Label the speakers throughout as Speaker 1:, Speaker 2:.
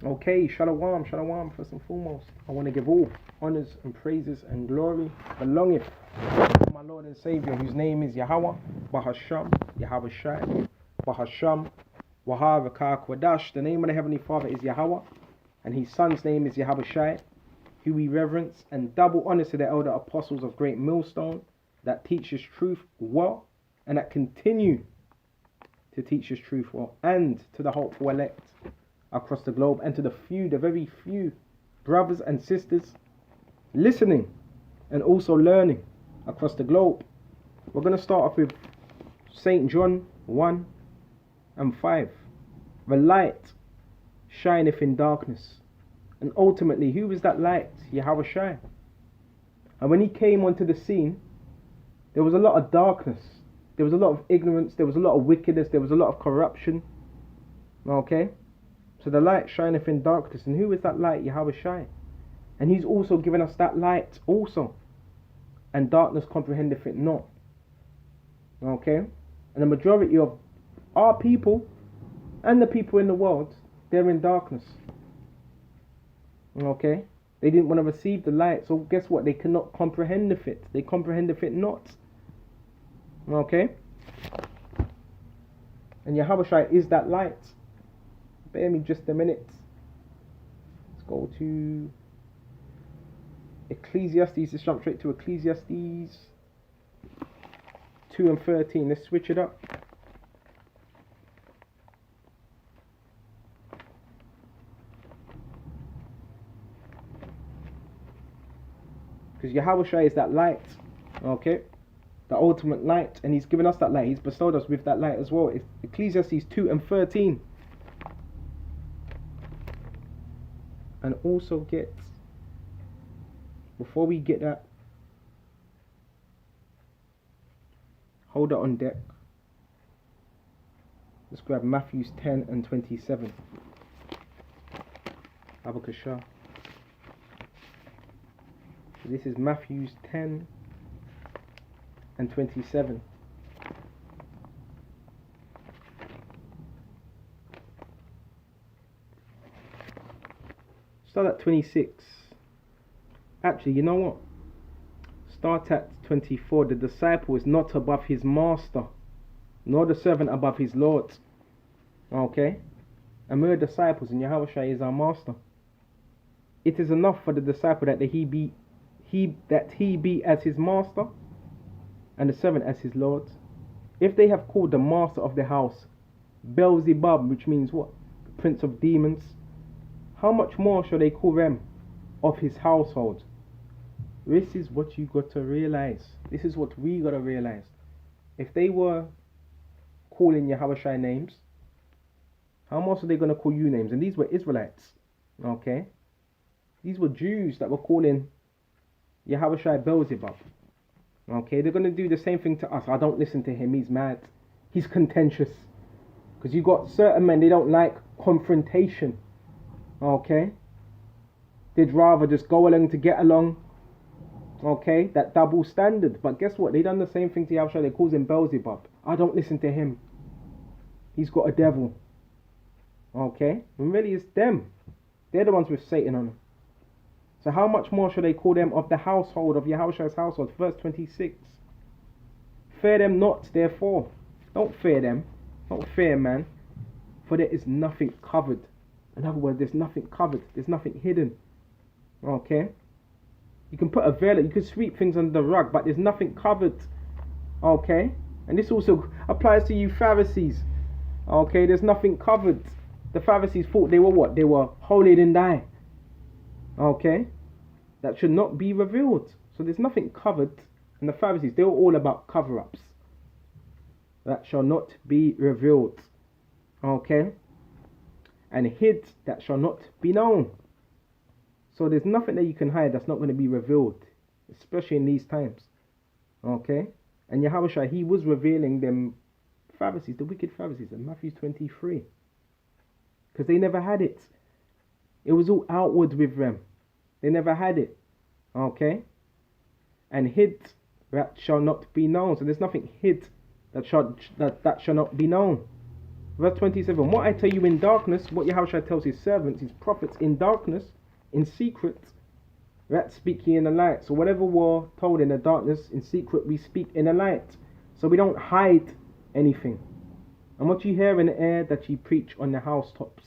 Speaker 1: Okay, shalom, shalom, first and foremost. I want to give all honors and praises and glory belongeth to my Lord and Savior, whose name is Yahweh, Bahasham, Yahweh Shai, Bahasham, Waharakah Kwadash. The name of the Heavenly Father is Yahweh, and his son's name is Yahweh Shai, who we reverence, and double honors to the elder apostles of Great Millstone that teach us truth well, and that continue to teach us truth well, and to the hopeful elect across the globe, and to the very few brothers and sisters listening and also learning across the globe. We're going to start off with St. John 1 and 5. The light shineth in darkness. And ultimately, who was that light? Yahweh Shai. And when he came onto the scene, there was a lot of darkness. There was a lot of ignorance. There was a lot of wickedness. There was a lot of corruption. Okay? So the light shineth in darkness. And who is that light? Yahweh Shai. And he's also given us that light also. And darkness comprehendeth it not. Okay? And the majority of our people and the people in the world, they're in darkness. Okay? They didn't want to receive the light. So guess what? They cannot comprehend it. They comprehendeth it not. Okay? And Yahweh Shai is that light. Bear me just a minute. Let's go to Ecclesiastes. Let's jump straight to Ecclesiastes 2 and 13. Let's switch it up. Because Yahweh Shai is that light. Okay? The ultimate light. And he's given us that light. He's bestowed us with that light as well. It's Ecclesiastes 2 and 13. And also get, before we get that, hold it on deck. Let's grab Matthew 10 and 27. Abakashah. This is Matthew 10 and 27. Start at 26. Actually, you know what? Start at 24. The disciple is not above his master, nor the servant above his lord. Okay? And we're disciples, and Yahweh Shai is our master. It is enough for the disciple that he be as his master, and the servant as his lord. If they have called the master of the house Beelzebub, which means what? The prince of demons, how much more shall they call them of his household? This is what you got to realize. This is what we got to realize. If they were calling Yahweh Shai names, how much are they going to call you names? And these were Israelites. Okay? These were Jews that were calling Yahweh Shai Beelzebub. Okay? They're going to do the same thing to us. I don't listen to him. He's mad. He's contentious. Because you got certain men, they don't like confrontation. Okay? They'd rather just go along to get along. Okay? That double standard. But guess what? They done the same thing to Yahweh Shai. They calls him Beelzebub. I don't listen to him. He's got a devil. Okay? And really it's them. They're the ones with Satan on them. So how much more shall they call them of the household of Yahweh Shai's household? Verse 26. Fear them not, therefore. Don't fear them. Don't fear man. For there is nothing covered. In other words, there's nothing covered. There's nothing hidden. Okay? You can put a veil, you can sweep things under the rug, but there's nothing covered. Okay? And this also applies to you Pharisees. Okay? There's nothing covered. The Pharisees thought they were what? They were holier than thou. Okay? That should not be revealed. So there's nothing covered. And the Pharisees, they were all about cover-ups. That shall not be revealed. Okay? And hid that shall not be known. So there's nothing that you can hide that's not going to be revealed. Especially in these times. Okay? And Yahweh Shai, he was revealing them Pharisees, the wicked Pharisees in Matthew 23. Because they never had it. It was all outward with them. They never had it. Okay? And hid that shall not be known. So there's nothing hid that shall not be known. Verse 27. What I tell you in darkness, what Yahushua tells his servants, his prophets in darkness, in secret, that speak ye in the light. So whatever we're told in the darkness, in secret, we speak in the light. So we don't hide anything. And what you hear in the air, that ye preach on the housetops.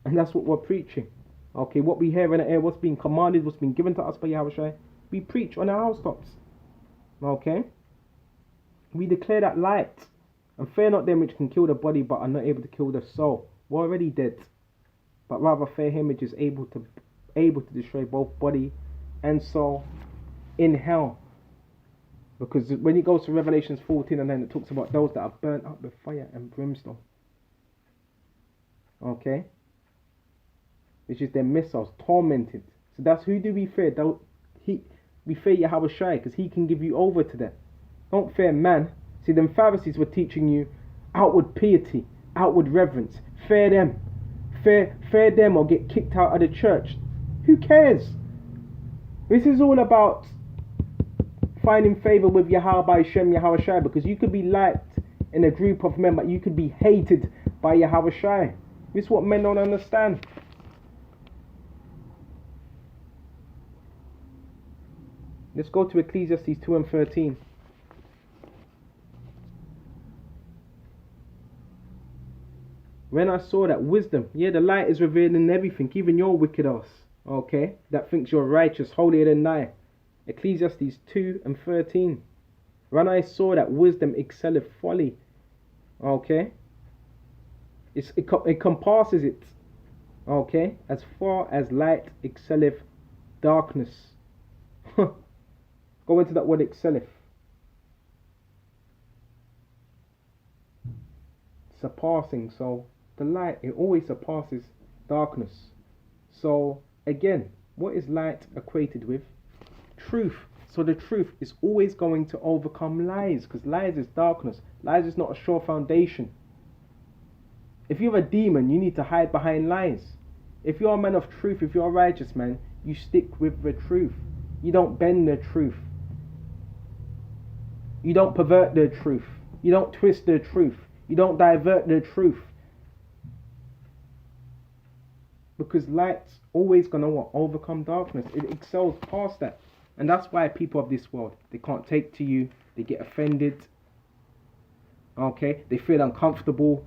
Speaker 1: And that's what we're preaching. Okay, what we hear in the air, what's being commanded, what's been given to us by Yahushua, we preach on the housetops. Okay? We declare that light. And fear not them which can kill the body, but are not able to kill the soul. We're already dead. But rather fear him which is able to destroy both body and soul in hell. Because when it goes to Revelations 14 and then it talks about those that are burnt up with fire and brimstone. Okay? Which is their missiles, tormented. So that's who do we fear? We fear Yahweh Shai, because he can give you over to them. Don't fear man. See, them Pharisees were teaching you outward piety, outward reverence. Fear them. Fear them or get kicked out of the church. Who cares? This is all about finding favor with Yahweh Shem, Yahweh Shai, because you could be liked in a group of men, but you could be hated by Yahweh Shai. This is what men don't understand. Let's go to Ecclesiastes 2 and 13. When I saw that wisdom, the light is revealed in everything, even your wicked ass, okay, that thinks you're righteous, holier than I. Ecclesiastes 2 and 13. When I saw that wisdom excelleth folly, okay, it compasses it, okay, as far as light excelleth darkness. Go into that word excelleth. Surpassing, so the light, it always surpasses darkness. So again, what is light equated with? Truth. So the truth is always going to overcome lies, because lies is darkness. Lies is not a sure foundation. If you're a demon, you need to hide behind lies. If you're a man of truth, if you're a righteous man, you stick with the truth. You don't bend the truth. You don't pervert the truth. You don't twist the truth. You don't divert the truth. Because light's always going to overcome darkness. It excels past that. And that's why people of this world, they can't take to you. They get offended. Okay? They feel uncomfortable.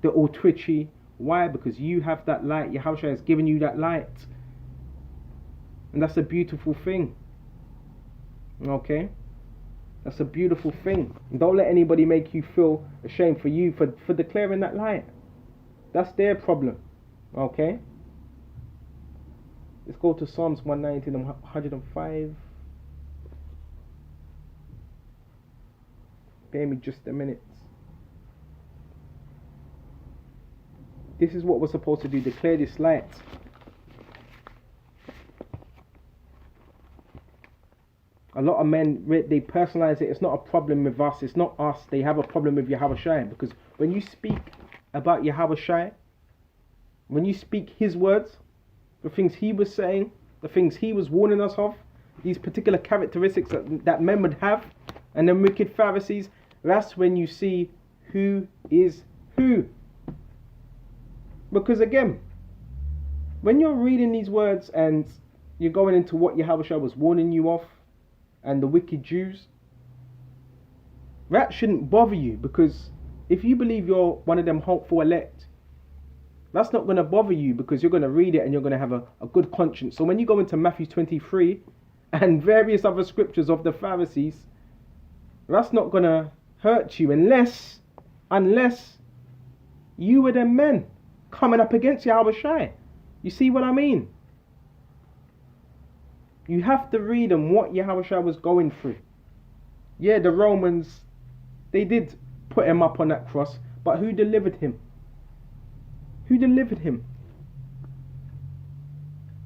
Speaker 1: They're all twitchy. Why? Because you have that light. Yahushua has given you that light. And that's a beautiful thing. Okay? That's a beautiful thing. And don't let anybody make you feel ashamed for you for declaring that light. That's their problem. Okay? Let's go to Psalms 119 and 105. Bear me just a minute. This is what we're supposed to do. Declare this light. A lot of men, they personalize it. It's not a problem with us. It's not us. They have a problem with Yahweh Shai. Because when you speak about Yahweh Shai, when you speak his words, the things he was saying, the things he was warning us of, these particular characteristics that men would have, and the wicked Pharisees, that's when you see who is who. Because again, when you're reading these words and you're going into what Yahweh Shai was warning you of, and the wicked Jews, that shouldn't bother you, because if you believe you're one of them hopeful elect, that's not going to bother you, because you're going to read it and you're going to have a good conscience. So when you go into Matthew 23 and various other scriptures of the Pharisees, that's not going to hurt you unless you were them men coming up against Yahweh Shai. You see what I mean? You have to read on what Yahweh Shai was going through. Yeah, the Romans, they did put him up on that cross, but who delivered him? Who delivered him?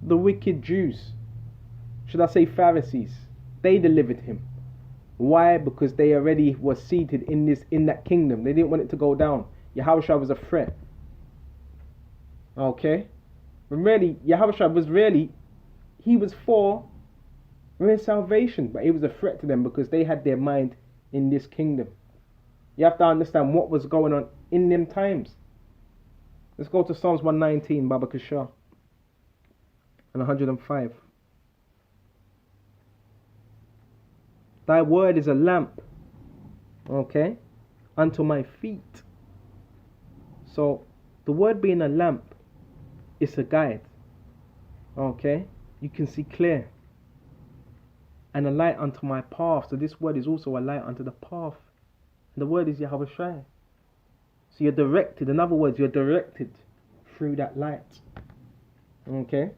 Speaker 1: The wicked Jews. Should I say Pharisees? They delivered him. Why? Because they already were seated in that kingdom. They didn't want it to go down. Yahweh Shai was a threat. Okay? But really, Yahweh Shai was he was for their salvation, but he was a threat to them because they had their mind in this kingdom. You have to understand what was going on in them times. Let's go to Psalms 119, Baba Kishar, and 105. Thy word is a lamp, okay, unto my feet. So, the word being a lamp is a guide, okay? You can see clear. And a light unto my path. So this word is also a light unto the path. And the word is Yahweh Shai. So you're directed, in other words, you're directed through that light. Okay?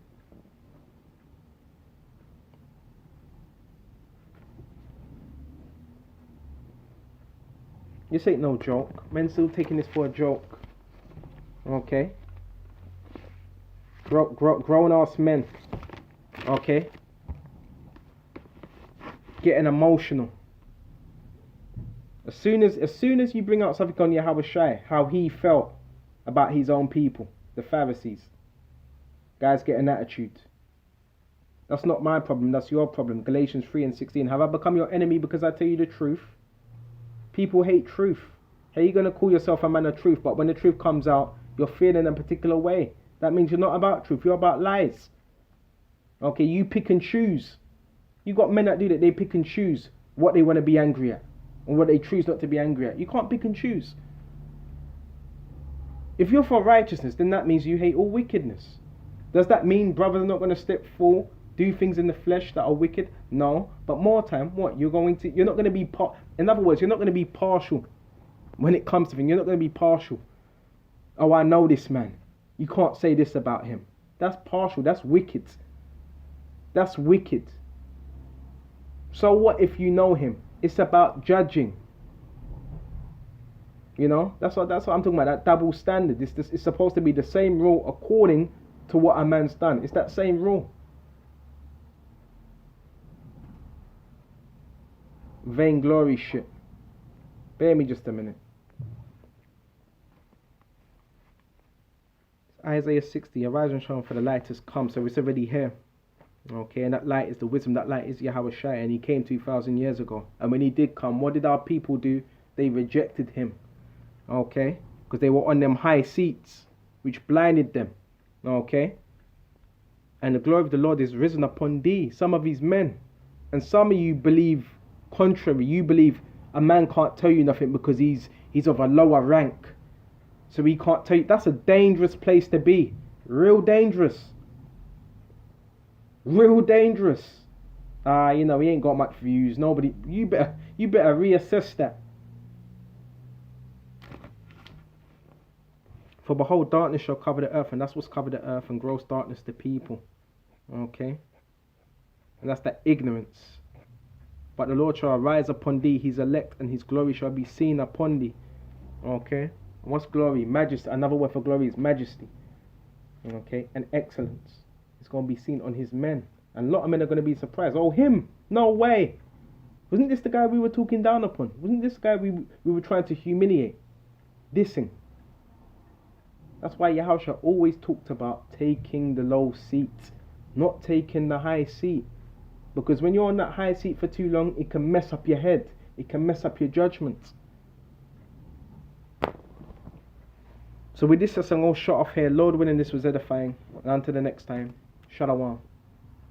Speaker 1: This ain't no joke. Men still taking this for a joke. Okay? Grown ass men. Okay? Getting emotional. As soon as you bring out something on Yahweh Shai, how he felt about his own people, the Pharisees, guys get an attitude. That's not my problem, that's your problem. Galatians 3:16. Have I become your enemy because I tell you the truth? People hate truth. How are you going to call yourself a man of truth, but when the truth comes out, you're feeling a particular way? That means you're not about truth, you're about lies. Okay, you pick and choose. You got men that do that, they pick and choose what they want to be angry at and what they choose not to be angry at. You can't pick and choose. If you're for righteousness, then that means you hate all wickedness. Does that mean brothers are not going to step forward, do things in the flesh that are wicked? No, but more time, what? You're not going to be in other words, you're not going to be partial when it comes to things. You're not going to be partial. Oh, I know this man. You can't say this about him. That's partial. That's wicked. That's wicked. So what if you know him? It's about judging. You know, that's what I'm talking about. That double standard. It's supposed to be the same rule according to what a man's done. It's that same rule. Vainglory shit. Bear me just a minute. Isaiah 60. Arise and shine, for the light has come. So it's already here. Okay, and that light is the wisdom. That light is Yahweh Shai, and he came 2,000 years ago. And when he did come, what did our people do? They rejected him. Okay, because they were on them high seats, which blinded them. Okay, and the glory of the Lord is risen upon thee. Some of these men, and some of you believe contrary. You believe a man can't tell you nothing because he's of a lower rank, so he can't tell you. That's a dangerous place to be. Real dangerous. Real dangerous. You know, he ain't got much views. Nobody. You better reassess that. For behold, darkness shall cover the earth, and that's what's covered the earth, and gross darkness the people. Okay? And that's that ignorance. But the Lord shall arise upon thee, his elect, and his glory shall be seen upon thee. Okay? And what's glory? Majesty. Another word for glory is majesty. Okay? And excellence. It's going to be seen on his men. And a lot of men are going to be surprised. Oh, him? No way. Wasn't this the guy we were talking down upon? Wasn't this the guy we were trying to humiliate? Dissing. That's why Yahushua always talked about taking the low seat, not taking the high seat. Because when you're on that high seat for too long, it can mess up your head. It can mess up your judgment. So with this, I'm all shut off here. Lord willing, this was edifying. And until the next time, Shalom.